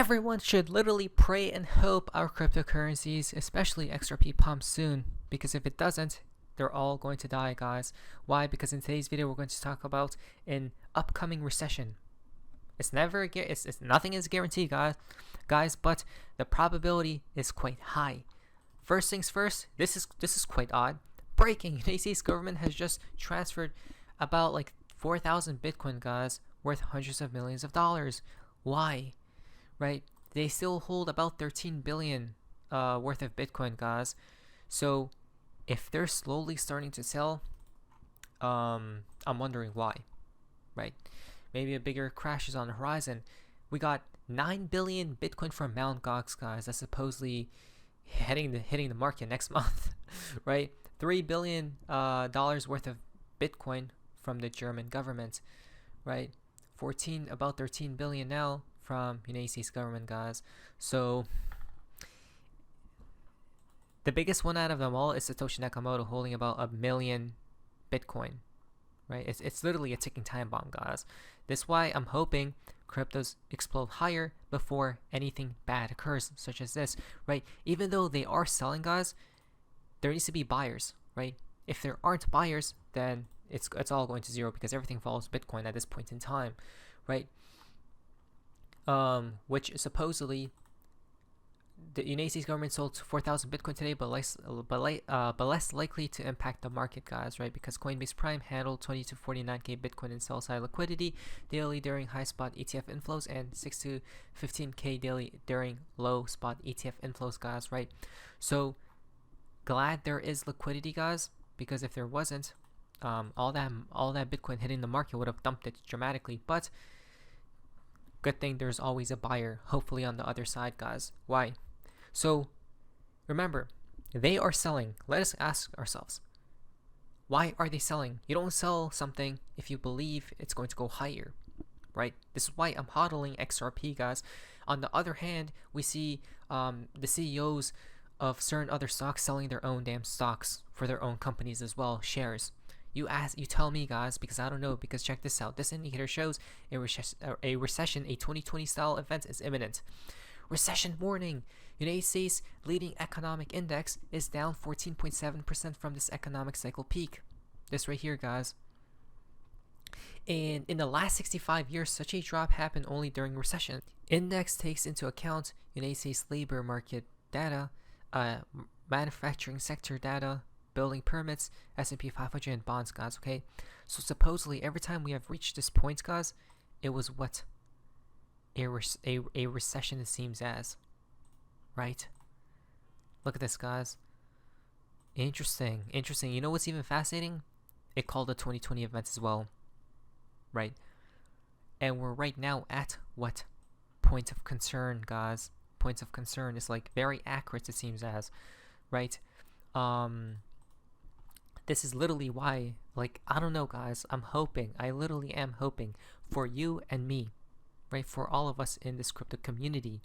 Everyone should literally pray and hope our cryptocurrencies, especially XRP, pumps soon, because if it doesn't, they're all going to die, guys. Why? Because in today's video, we're going to talk about an upcoming recession. It's nothing is guaranteed, guys, but the probability is quite high. First things first, this is quite odd. Breaking: United States government has just transferred about like 4,000 Bitcoin, guys, worth hundreds of millions of dollars. Why? Right? They still hold about 13 billion worth of Bitcoin, guys. So if they're slowly starting to sell, I'm wondering why, right? Maybe a bigger crash is on the horizon. We got 9 billion Bitcoin from Mt. Gox, guys. That's supposedly hitting the market next month, right? $3 billion dollars worth of Bitcoin from the German government, right? About 13 billion now from United States government, guys. So the biggest one out of them all is Satoshi Nakamoto, holding about 1 million Bitcoin, right? It's literally a ticking time bomb, guys. That's why I'm hoping cryptos explode higher before anything bad occurs, such as this, right? Even though they are selling, guys, there needs to be buyers, right? If there aren't buyers, then it's all going to zero, because everything follows Bitcoin at this point in time, right? Which supposedly the United States government sold 4,000 Bitcoin today, but less likely to impact the market, guys, right? Because Coinbase Prime handled 20 to 49k Bitcoin in sell-side liquidity daily during high spot ETF inflows, and 6 to 15k daily during low spot ETF inflows, guys, right? So glad there is liquidity, guys, because if there wasn't, all that Bitcoin hitting the market would have dumped it dramatically. But good thing there's always a buyer, hopefully on the other side, guys. Why? So remember, they are selling. Let us ask ourselves, why are they selling? You don't sell something if you believe it's going to go higher, right? This is why I'm hodling XRP, guys. On the other hand, we see the CEOs of certain other stocks selling their own damn stocks for their own companies as well, shares. You tell me, guys, because I don't know. Because check this out. This indicator shows a recession, a 2020 style event is imminent. Recession warning. United States leading economic index is down 14.7% from this economic cycle peak. This right here, guys. And in the last 65 years, such a drop happened only during recession. Index takes into account United States labor market data, manufacturing sector data, building permits, S&P 500, and bonds, guys. Okay, so supposedly every time we have reached this point, guys, it was what a recession it seems as, right? Look at this, guys. Interesting. You know what's even fascinating? It called the 2020 events as well, right? And we're right now at what point of concern, guys? Points of concern is like very accurate, it seems as, right? This is literally why, like, I don't know, guys, I literally am hoping for you and me, right? For all of us in this crypto community,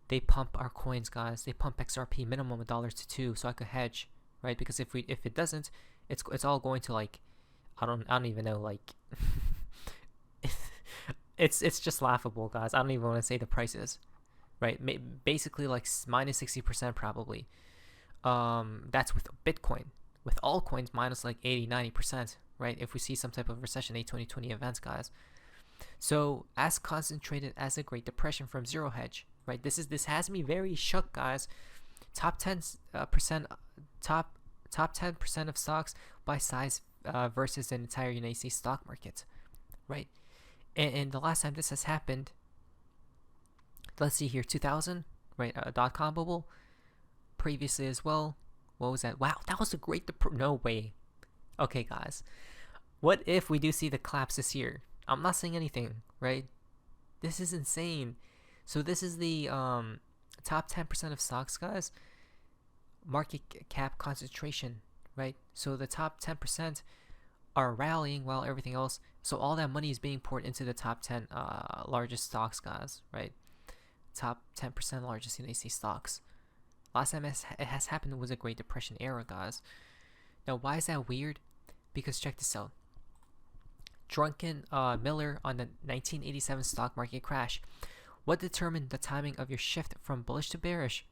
they pump our coins, guys. They pump XRP minimum $1 to $2 so I could hedge, right? Because if it doesn't, it's all going to, like, I don't even know, like it's just laughable, guys. I don't even want to say the prices, right? Basically like minus 60% probably. That's with Bitcoin. With altcoins, minus like 80-90%, right? If we see some type of recession, 2020 events, guys. So as concentrated as the Great Depression from zero hedge, right? This has me very shook, guys. Top 10% of stocks by size versus the entire United States stock market, right? And the last time this has happened, let's see here, 2000, right? .com bubble. Previously as well. What was that? Wow, that was a great no way. Okay, guys. What if we do see the collapse this year? I'm not saying anything, right? This is insane. So this is the top 10% of stocks, guys. Market cap concentration, right? So the top 10% are rallying while everything else. So all that money is being poured into the top 10 largest stocks, guys, right? Top 10% largest United States stocks. Last time it has happened was a Great Depression era, guys. Now, why is that weird? Because check this out. Drunken Miller on the 1987 stock market crash. What determined the timing of your shift from bullish to bearish?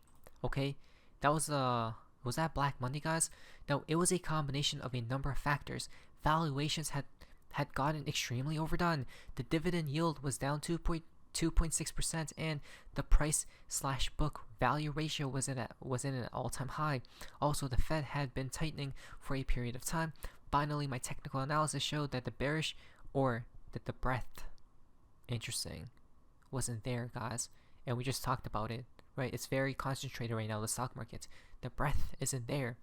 Okay, that was that Black Monday, guys? No, it was a combination of a number of factors. Valuations had gotten extremely overdone. The dividend yield was down 2.6%, and the price/book value ratio was in an all-time high. Also, the Fed had been tightening for a period of time. Finally, my technical analysis showed that the bearish, or that the breadth, interesting, wasn't there, guys. And we just talked about it, right? It's very concentrated right now, the stock market. The breadth isn't there,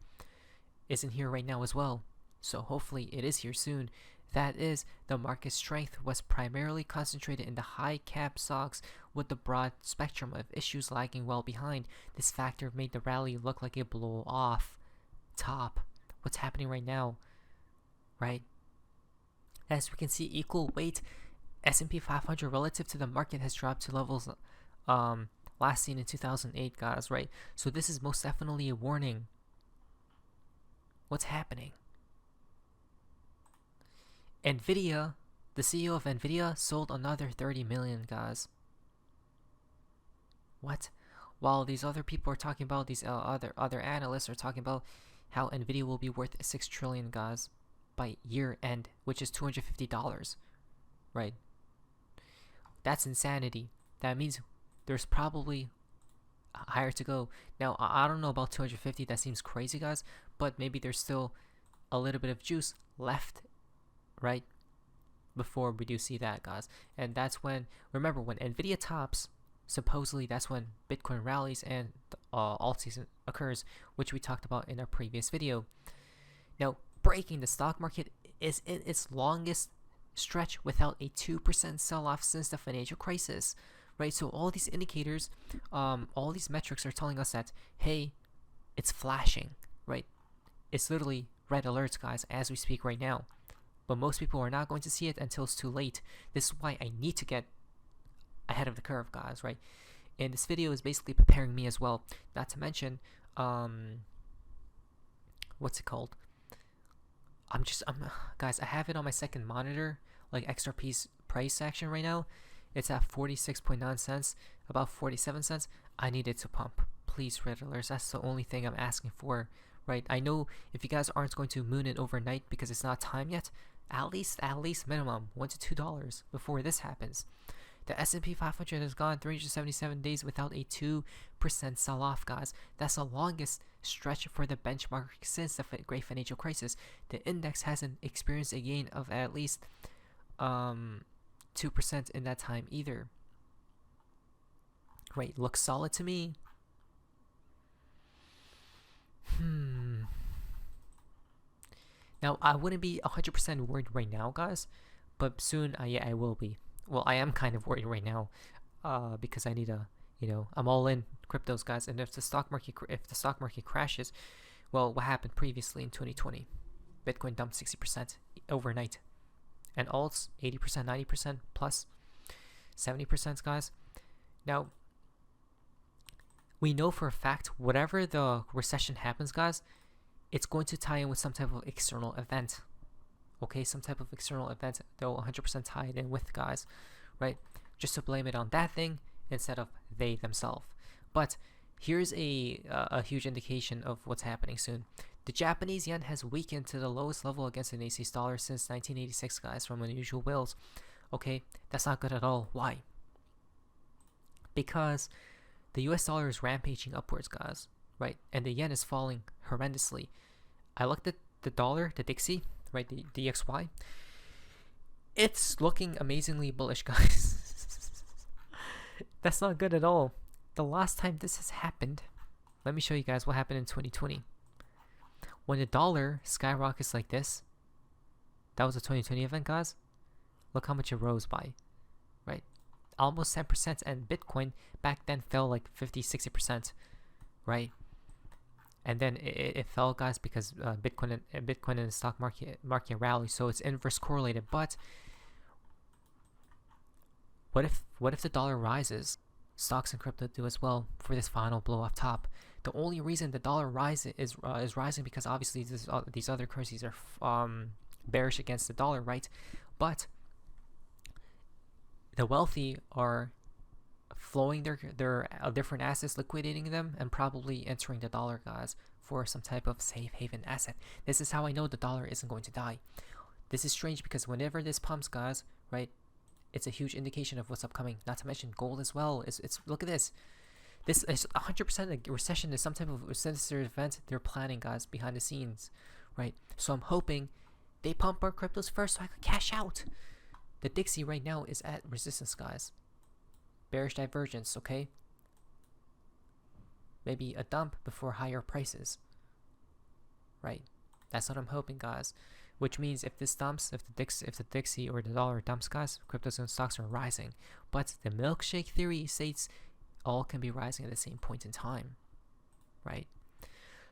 isn't here right now as well. So hopefully it is here soon. That is, the market strength was primarily concentrated in the high cap stocks with the broad spectrum of issues lagging well behind. This factor made the rally look like a blow off top. What's happening right now, right? As we can see, equal weight S&P 500 relative to the market has dropped to levels last seen in 2008, guys, right? So this is most definitely a warning. What's happening? Nvidia, the CEO of Nvidia sold another 30 million, guys. What? While these other people are talking about, these other analysts are talking about how Nvidia will be worth 6 trillion, guys, by year end, which is $250, right? That's insanity. That means there's probably higher to go. Now, I don't know about 250. That seems crazy, guys, but maybe there's still a little bit of juice left, right, before we do see that, guys. And that's when, remember, when Nvidia tops, supposedly that's when Bitcoin rallies and alt season occurs, which we talked about in our previous video. Now, breaking, the stock market is in its longest stretch without a 2% sell-off since the financial crisis, right? So all these indicators, all these metrics are telling us that, hey, it's flashing, right? It's literally red alerts, guys, as we speak right now. But most people are not going to see it until it's too late. This is why I need to get ahead of the curve, guys, right? And this video is basically preparing me as well. Not to mention, what's it called? Guys, I have it on my second monitor, like XRP's price action right now. It's at 46.9 cents, about 47 cents. I need it to pump. Please, red alerts. That's the only thing I'm asking for, right? I know if you guys aren't going to moon it overnight because it's not time yet, at least minimum $1 to $2 before this happens. The S&P 500 has gone 377 days without a 2% sell-off, guys. That's the longest stretch for the benchmark since the Great Financial Crisis. The index hasn't experienced a gain of at least 2% in that time either. Right, looks solid to me. Now, I wouldn't be 100% worried right now, guys, but soon, yeah, I will be. Well, I am kind of worried right now, because I need a, I'm all in cryptos, guys. And if the stock market crashes, well, what happened previously in 2020? Bitcoin dumped 60% overnight, and alts 80%, 90% plus 70%, guys. Now, we know for a fact, whatever the recession happens, guys, it's going to tie in with some type of external event. Okay, some type of external event they'll 100% tie it in with, guys, right? Just to blame it on that thing instead of they themselves. But here's a huge indication of what's happening soon. The Japanese yen has weakened to the lowest level against the United dollar since 1986, guys, from unusual wills. Okay, that's not good at all. Why? Because the US dollar is rampaging upwards, guys, right? And the yen is falling horrendously. I looked at the dollar, the Dixie, right, the DXY. It's looking amazingly bullish, guys. That's not good at all. The last time this has happened, let me show you guys what happened in 2020. When the dollar skyrockets like this, that was a 2020 event, guys. Look how much it rose by, right? Almost 10%, and Bitcoin back then fell like 50-60%, right? And then it fell, guys, because Bitcoin and the stock market rally, so it's inverse correlated. But what if the dollar rises? Stocks and crypto do as well for this final blow off top. The only reason the dollar is rising because obviously these other currencies are bearish against the dollar, right? But the wealthy are flowing their different assets, liquidating them, and probably entering the dollar, guys, for some type of safe haven asset. This is how I know the dollar isn't going to die. This is strange because whenever this pumps, guys, right, it's a huge indication of what's upcoming. Not to mention gold as well. It's look at this. This is 100% a recession. Is some type of sinister event they're planning, guys, behind the scenes, right? So I'm hoping they pump our cryptos first so I can cash out. The Dixie right now is at resistance, guys. Bearish divergence, okay? Maybe a dump before higher prices, right? That's what I'm hoping, guys. Which means if this dumps, if the Dixie or the dollar dumps, guys, cryptos and stocks are rising. But the milkshake theory states all can be rising at the same point in time, right?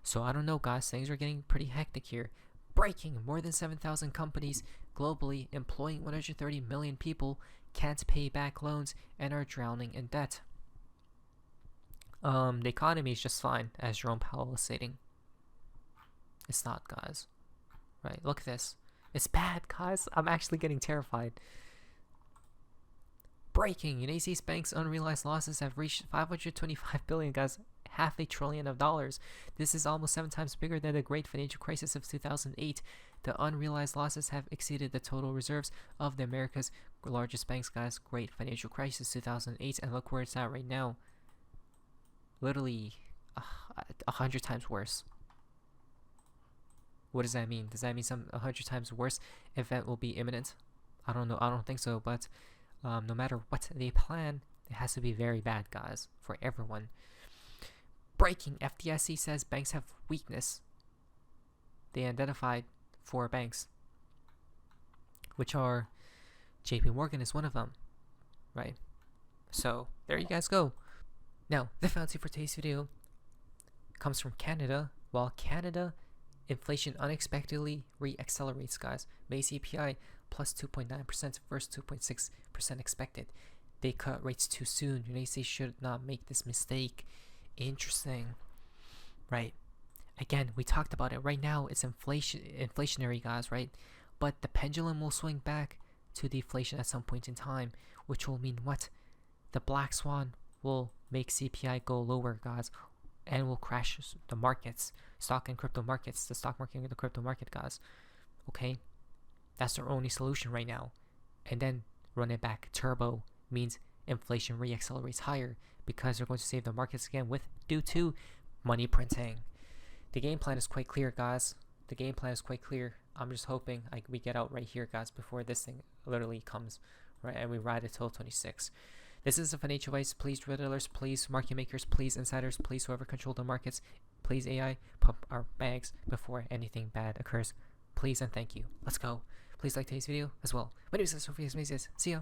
So I don't know, guys. Things are getting pretty hectic here. Breaking: more than 7,000 companies globally employing 130 million people can't pay back loans and are drowning in debt. The economy is just fine, as Jerome Powell was stating. It's not, guys. Right? Look at this. It's bad, guys. I'm actually getting terrified. Breaking: United States banks' unrealized losses have reached 525 billion, guys. $500 billion. This is almost 7 times bigger than the Great Financial Crisis of 2008. The unrealized losses have exceeded the total reserves of the America's largest banks, guys. Great Financial Crisis 2008, and look where it's at right now. Literally 100 times worse. What does that mean? Does that mean some 100 times worse event will be imminent? I don't know. I don't think so. But no matter what they plan, it has to be very bad, guys, for everyone. Breaking: FDIC says banks have weakness. They identified 4 banks, which are JP Morgan is one of them, right? So there you guys go. Now, the fancy for today's video comes from Canada. While Canada inflation unexpectedly re-accelerates, guys. May CPI plus 2.9% versus 2.6% expected. They cut rates too soon. United States should not make this mistake. Interesting, right? Again, we talked about it. Right now, it's inflationary, guys, right? But the pendulum will swing back to deflation at some point in time, which will mean what? The black swan will make CPI go lower, guys, and will crash the markets, stock and crypto markets, the stock market and the crypto market, guys. Okay, that's their only solution right now. And then run it back. Turbo means inflation re-accelerates higher because they're going to save the markets again due to money printing. The game plan is quite clear, guys. The game plan is quite clear. I'm just hoping we get out right here, guys, before this thing literally comes, right? And we ride it till 26. This is a financial advice. Please, trade alerts, please, market makers, please, insiders, please, whoever control the markets, please, AI, pump our bags before anything bad occurs. Please and thank you. Let's go. Please like today's video as well. My name is Sophia. See ya.